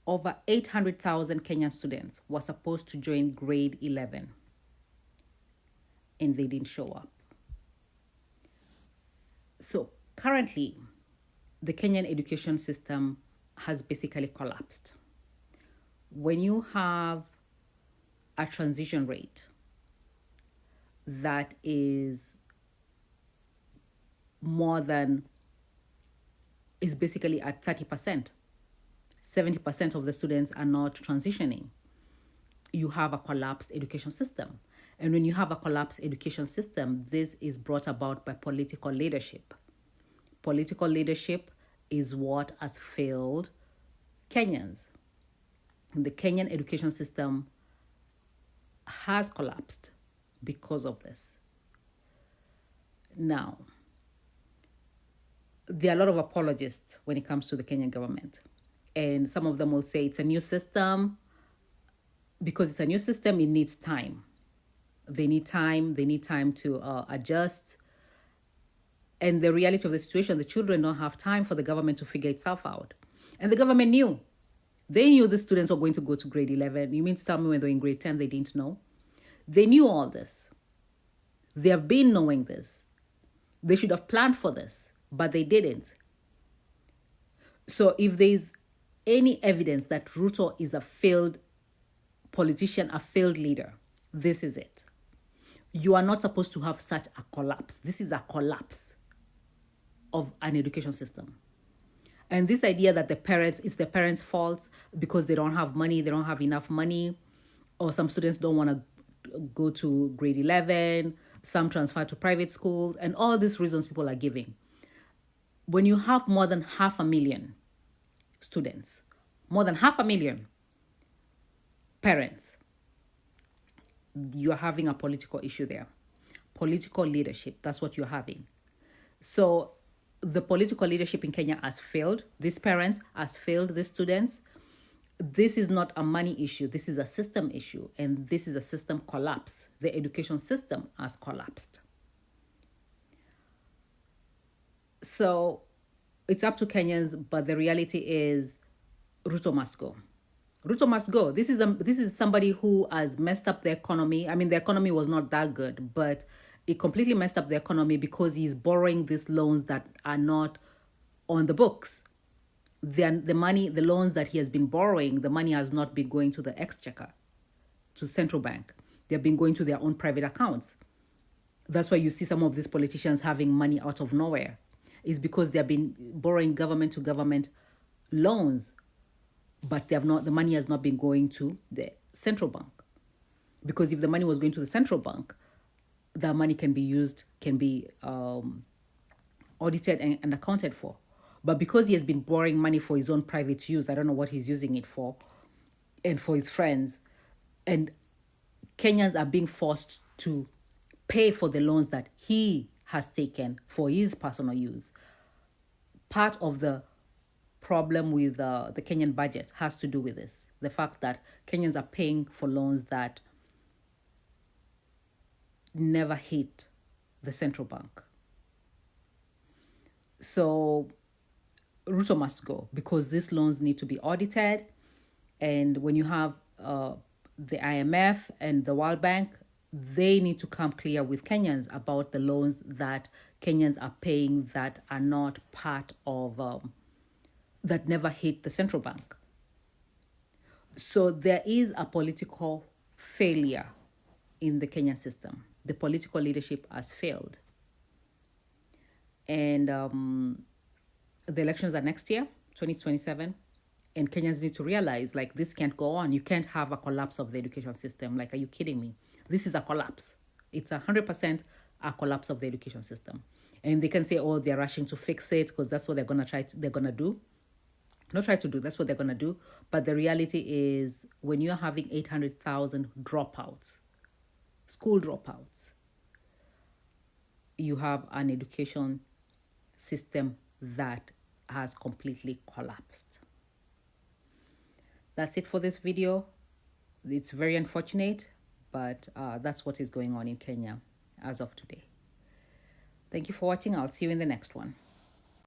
over 800,000 Kenyan students were supposed to join grade 11 and they didn't show up. So currently, the Kenyan education system has basically collapsed. When you have a transition rate that is basically at 30%, 70% of the students are not transitioning, you have a collapsed education system. And when you have a collapsed education system, this is brought about by political leadership. Political leadership is what has failed Kenyans. The Kenyan education system has collapsed because of this. Now, there are a lot of apologists when it comes to the Kenyan government. And some of them will say it's a new system. Because it's a new system, it needs time. They need time to adjust. And the reality of the situation, the children don't have time for the government to figure itself out. And the government knew. They knew the students were going to go to grade 11. You mean to tell me when they were in grade 10, they didn't know? They knew all this. They have been knowing this. They should have planned for this, but they didn't. So if there's any evidence that Ruto is a failed politician, a failed leader, this is it. You are not supposed to have such a collapse. This is a collapse of an education system. And this idea that it's the parents' fault because they don't have money, they don't have enough money, or some students don't want to go to grade 11, some transfer to private schools, and all these reasons people are giving. When you have more than 500,000 students, more than 500,000 parents, you're having a political issue there. Political leadership, that's what you're having. So the political leadership in Kenya has failed. These parents has failed these students. This is not a money issue. This is a system issue. And this is a system collapse. The education system has collapsed. So it's up to Kenyans, but the reality is Ruto must go. Ruto must go. This is somebody who has messed up the economy. I mean, the economy was not that good, but it completely messed up the economy because he's borrowing these loans that are not on the books. The loans that he has been borrowing, the money has not been going to the exchequer, to central bank. They've been going to their own private accounts. That's why you see some of these politicians having money out of nowhere. It's because they've been borrowing government to government loans, but the money has not been going to the central bank. Because if the money was going to the central bank, that money can be audited and accounted for. But because he has been borrowing money for his own private use, I don't know what he's using it for, and for his friends, and Kenyans are being forced to pay for the loans that he has taken for his personal use. Part of the problem with the Kenyan budget has to do with this. The fact that Kenyans are paying for loans that never hit the central bank. So Ruto must go because these loans need to be audited. And when you have the IMF and the World Bank, they need to come clear with Kenyans about the loans that Kenyans are paying that are not part of, that never hit the central bank. So there is a political failure in the Kenyan system. The political leadership has failed. And the elections are next year, 2027. And Kenyans need to realize, like, this can't go on. You can't have a collapse of the education system. Like, are you kidding me? This is a collapse. It's 100% a collapse of the education system. And they can say, oh, they're rushing to fix it because that's what they're going to do. Not try to do, that's what they're going to do. But the reality is when you're having 800,000 dropouts, school dropouts, you have an education system that has completely collapsed. That's it for this video. It's very unfortunate, but that's what is going on in Kenya as of today. Thank you for watching. I'll see you in the next one.